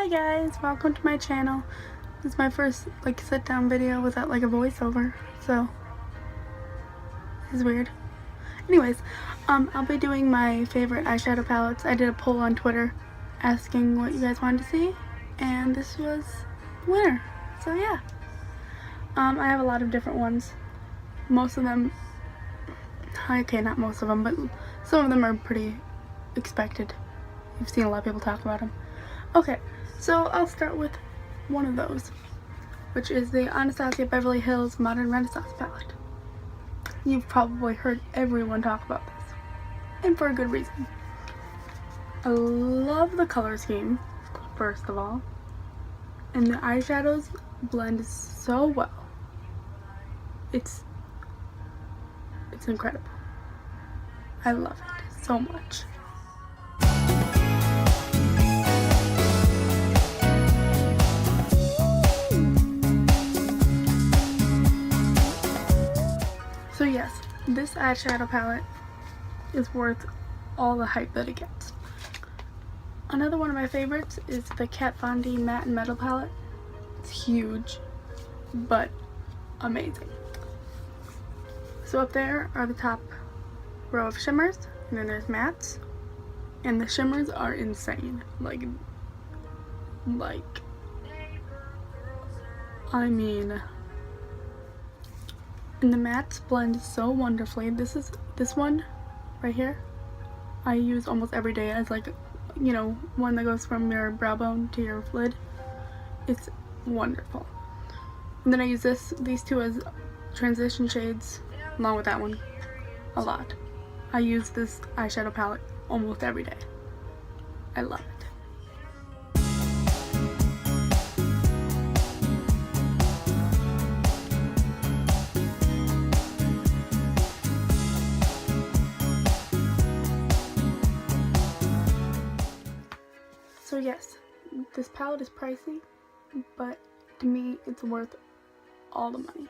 Hi guys, welcome to my channel. This is my first sit down video without a voiceover, so this is weird. Anyways, I'll be doing my favorite eyeshadow palettes. I did a poll on Twitter asking what you guys wanted to see, and this was the winner. So yeah. I have a lot of different ones. Most of them, okay, not most of them, but some of them are pretty expected. You've seen a lot of people talk about them. Okay, so I'll start with one of those, which is the Anastasia Beverly Hills Modern Renaissance palette. You've probably heard everyone talk about this, and for a good reason. I love the color scheme, first of all, and the eyeshadows blend so well. It's incredible. I love it so much. So yes, this eyeshadow palette is worth all the hype that it gets. Another one of my favorites is the Kat Von D Matte and Metal palette. It's huge, but amazing. So up there are the top row of shimmers, and then there's mattes, and the shimmers are insane. I mean, and the mattes blend so wonderfully. This one right here I use almost every day as one that goes from your brow bone to your lid. It's wonderful. And then I use these two as transition shades along with that one a lot. I use this eyeshadow palette almost every day. I love it. So yes, this palette is pricey, but to me it's worth all the money.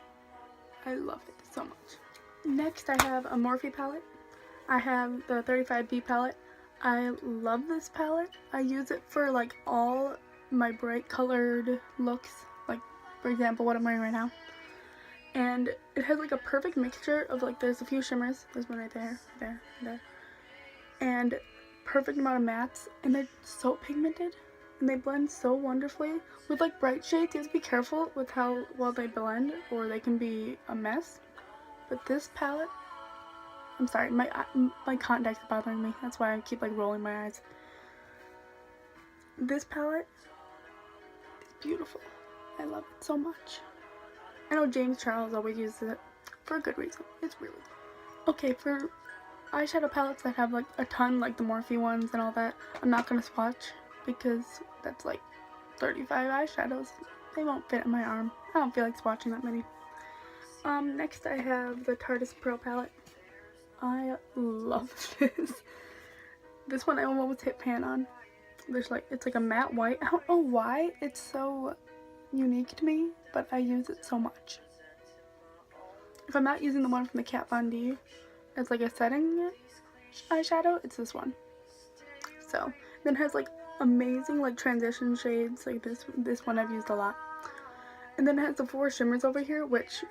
I love it so much. Next I have a Morphe palette. I have the 35B palette. I love this palette. I use it for all my bright colored looks, for example what I'm wearing right now. And it has a perfect mixture of there's a few shimmers, there's one right there, there, and perfect amount of mattes, and they're so pigmented and they blend so wonderfully. With bright shades, you have to be careful with how well they blend or they can be a mess. But this palette, I'm sorry, my contacts are bothering me, that's why I keep rolling my eyes. This palette is beautiful. I love it so much. I know James Charles always uses it for a good reason. It's really good. Okay, for eyeshadow palettes that have a ton, the Morphe ones and all that, I'm not gonna swatch because that's 35 eyeshadows. They won't fit in my arm. I don't feel like swatching that many. Next I have the Tarteist Pro Palette. I love this. This one I almost hit pan on. There's it's a matte white. I don't know why it's so unique to me, but I use it so much. If I'm not using the one from the Kat Von D as a setting eyeshadow, it's this one. So then it has amazing transition shades this one I've used a lot. And then it has the 4 shimmers over here, which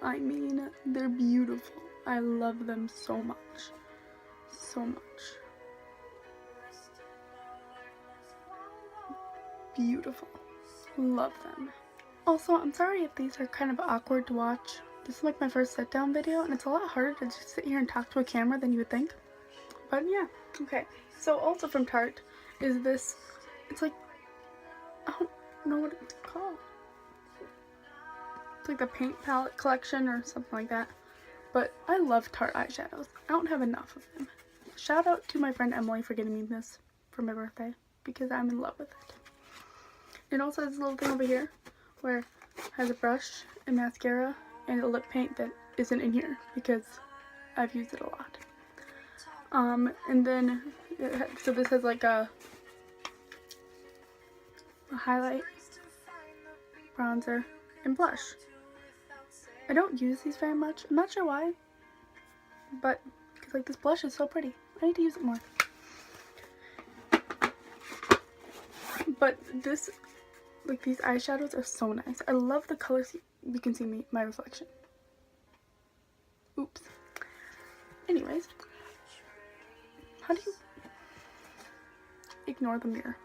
I mean, they're beautiful. I love them so much. So much. Beautiful. Love them. Also, I'm sorry if these are kind of awkward to watch. This is my first sit down video, and it's a lot harder to just sit here and talk to a camera than you would think. But yeah, okay. So also from Tarte is this, it's I don't know what it's called. It's the paint palette collection or something like that. But I love Tarte eyeshadows. I don't have enough of them. Shout out to my friend Emily for getting me this for my birthday, because I'm in love with it. It also has this little thing over here where it has a brush and mascara and a lip paint that isn't in here because I've used it a lot. And then so this has a highlight, bronzer, and blush. I don't use these very much. I'm not sure why, but because this blush is so pretty. I need to use it more. But this, like, these eyeshadows are so nice. I love the colors. You can see my reflection. Oops. Anyways, how do you ignore the mirror?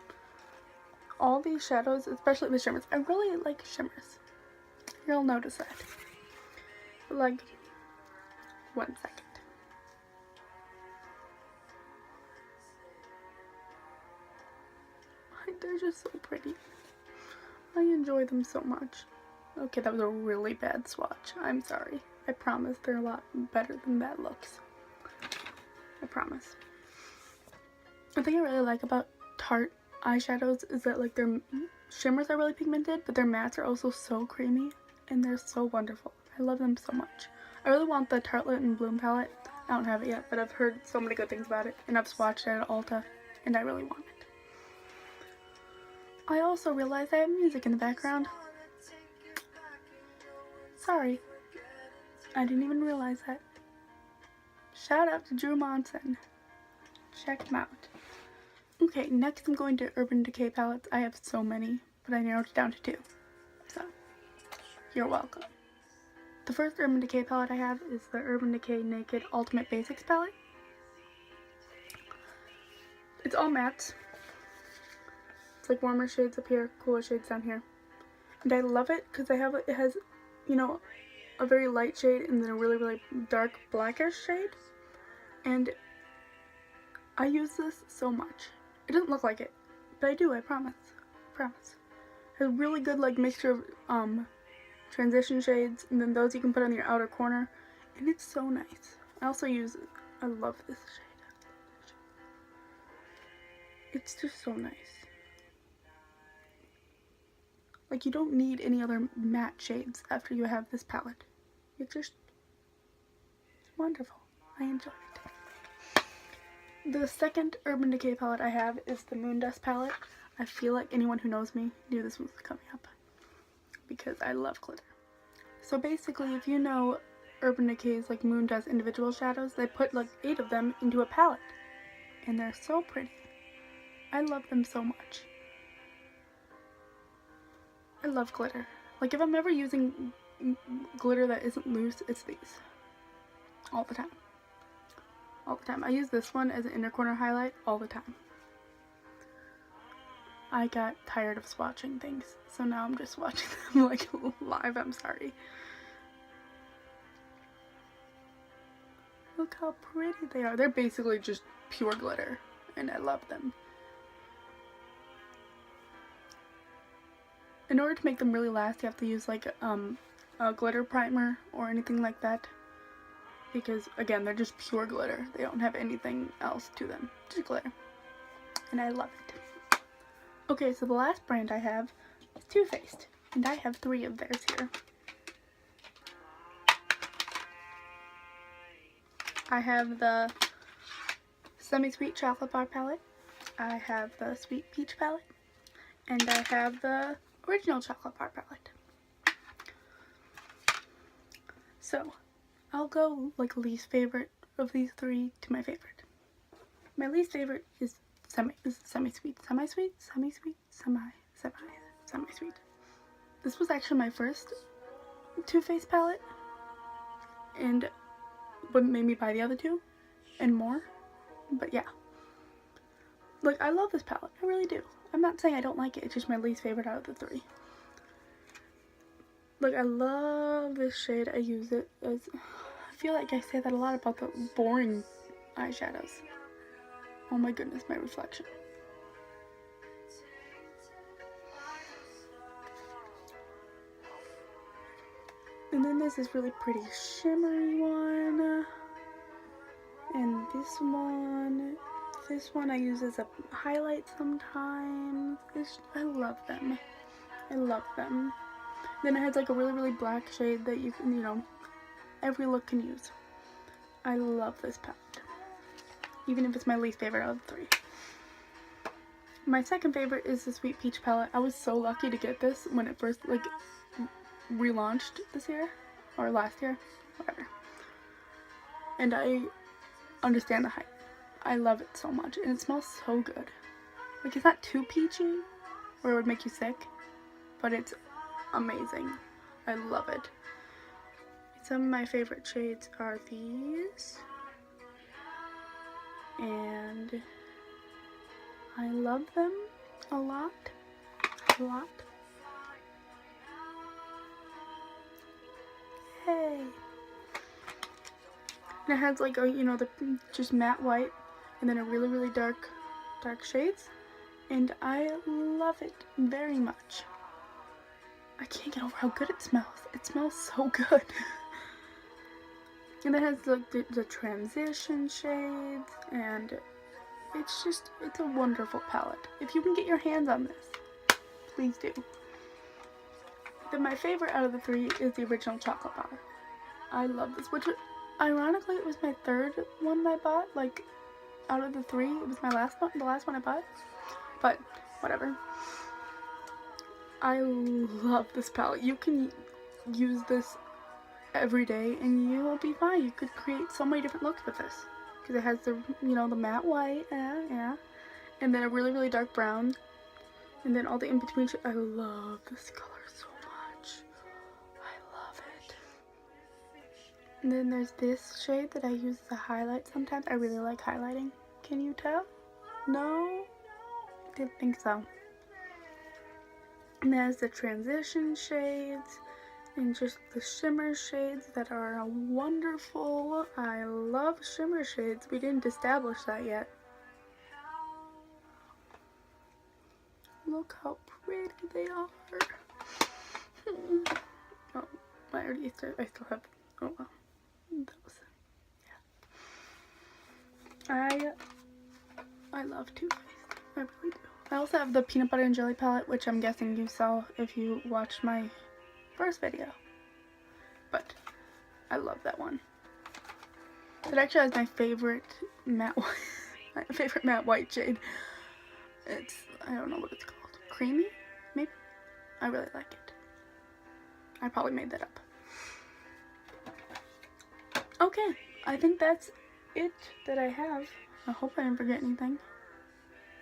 All these shadows, especially the shimmers. I really like shimmers. You'll notice that. But like, 1 second. They're just so pretty. I enjoy them so much. Okay, that was a really bad swatch. I'm sorry. I promise they're a lot better than that looks. I promise. The thing I really like about Tarte eyeshadows is that, like, their shimmers are really pigmented, but their mattes are also so creamy, and they're so wonderful. I love them so much. I really want the Tartelette and Bloom palette. I don't have it yet, but I've heard so many good things about it, and I've swatched it at Ulta, and I really want it. I also realized I have music in the background. Sorry. I didn't even realize that. Shout out to Drew Monson. Check him out. Okay, next I'm going to Urban Decay palettes. I have so many, but I narrowed it down to 2. So, you're welcome. The first Urban Decay palette I have is the Urban Decay Naked Ultimate Basics palette. It's all mattes. It's like warmer shades up here, cooler shades down here. And I love it because it has, you know, a very light shade and then a really, really dark blackish shade. And I use this so much. It doesn't look like it, but I do, I promise. I promise. It has a really good, like, mixture of transition shades, and then those you can put on your outer corner. And it's so nice. I also use it. I love this shade. It's just so nice. Like, you don't need any other matte shades after you have this palette. It's just wonderful. I enjoy it. The second Urban Decay palette I have is the Moondust palette. I feel like anyone who knows me knew this was coming up because I love glitter. So basically, if you know Urban Decay's like Moondust individual shadows, they put like 8 of them into a palette. And they're so pretty. I love them so much. I love glitter. Like, if I'm ever using glitter that isn't loose, it's these. All the time. All the time. I use this one as an inner corner highlight all the time. I got tired of swatching things, so now I'm just swatching them like live. I'm sorry. Look how pretty they are. They're basically just pure glitter, and I love them. In order to make them really last, you have to use like a glitter primer or anything like that. Because, again, they're just pure glitter. They don't have anything else to them. Just glitter. And I love it. Okay, so the last brand I have is Too Faced. And I have 3 of theirs here. I have the Semi-Sweet Chocolate Bar palette. I have the Sweet Peach palette. And I have the Original Chocolate Bar palette. So, I'll go like least favorite of these 3 to my favorite. My least favorite is semi-sweet. This was actually my first Too Faced palette, and what made me buy the other 2 and more. But yeah, like, I love this palette. I really do. I'm not saying I don't like it. It's just my least favorite out of the 3. Like, I love this shade. I use it as... I feel like I say that a lot about the boring eyeshadows. Oh my goodness, my reflection. And then there's this really pretty shimmery one. And this one. This one I use as a highlight sometimes. I love them. I love them. Then it has like a really, really black shade that you can, you know, every look can use. I love this palette. Even if it's my least favorite out of the 3. My second favorite is the Sweet Peach palette. I was so lucky to get this when it first, like, relaunched this year. Or last year. Whatever. And I understand the hype. I love it so much, and it smells so good. Like, it's not too peachy where it would make you sick, but it's amazing. I love it. Some of my favorite shades are these, and I love them a lot. Hey. And it has like a, you know, the just matte white and then a really dark shades, and I love it very much. I can't get over how good it smells. It smells so good. And it has like the transition shades, and it's a wonderful palette. If you can get your hands on this, please do. Then my favorite out of the three is the original chocolate bar. I love this, which ironically it was my third one I bought. Like, out of the three, it was my last one, the last one I bought. But whatever. I love this palette. You can use this every day and you will be fine. You could create so many different looks with this, because it has the, you know, the matte white, yeah, and then a really dark brown, and then all the in-between shades. I love this color so much. I love it. And then there's this shade that I use as a highlight sometimes. I really like highlighting. Can you tell? No? Didn't think so. And there's the transition shades and just the shimmer shades that are wonderful. I love shimmer shades. We didn't establish that yet. Look how pretty they are. Oh, I still have, oh well, those. Yeah. I love Too Faced. I really do. I also have the peanut butter and jelly palette, which I'm guessing you saw if you watched my first video. But I love that one. It actually has my favorite matte white, my favorite matte white shade. It's, I don't know what it's called. Creamy? Maybe? I really like it. I probably made that up. Okay, I think that's it that I have. I hope I didn't forget anything.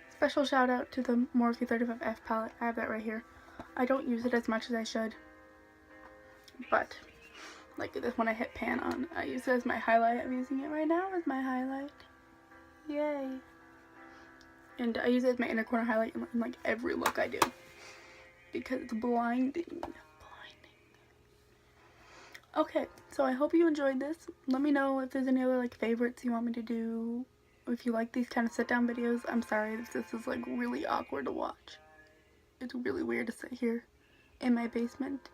Special shout out to the Morphe 35F palette. I have that right here. I don't use it as much as I should, but like this one I hit pan on. I use it as my highlight. I'm using it right now as my highlight. Yay. And I use it as my inner corner highlight in like every look I do, because it's blinding. Okay, so I hope you enjoyed this. Let me know if there's any other like favorites you want me to do. If you like these kind of sit down videos. I'm sorry if this is like really awkward to watch. It's really weird to sit here in my basement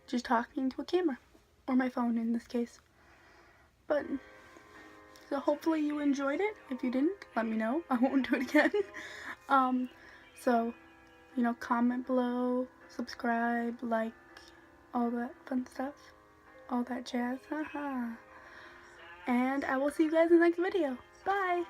just talking to a camera, or my phone in this case. But so hopefully you enjoyed it. If you didn't, let me know. I won't do it again. So, you know, comment below, subscribe, like, all that fun stuff, all that jazz. Haha. And I will see you guys in the next video. Bye!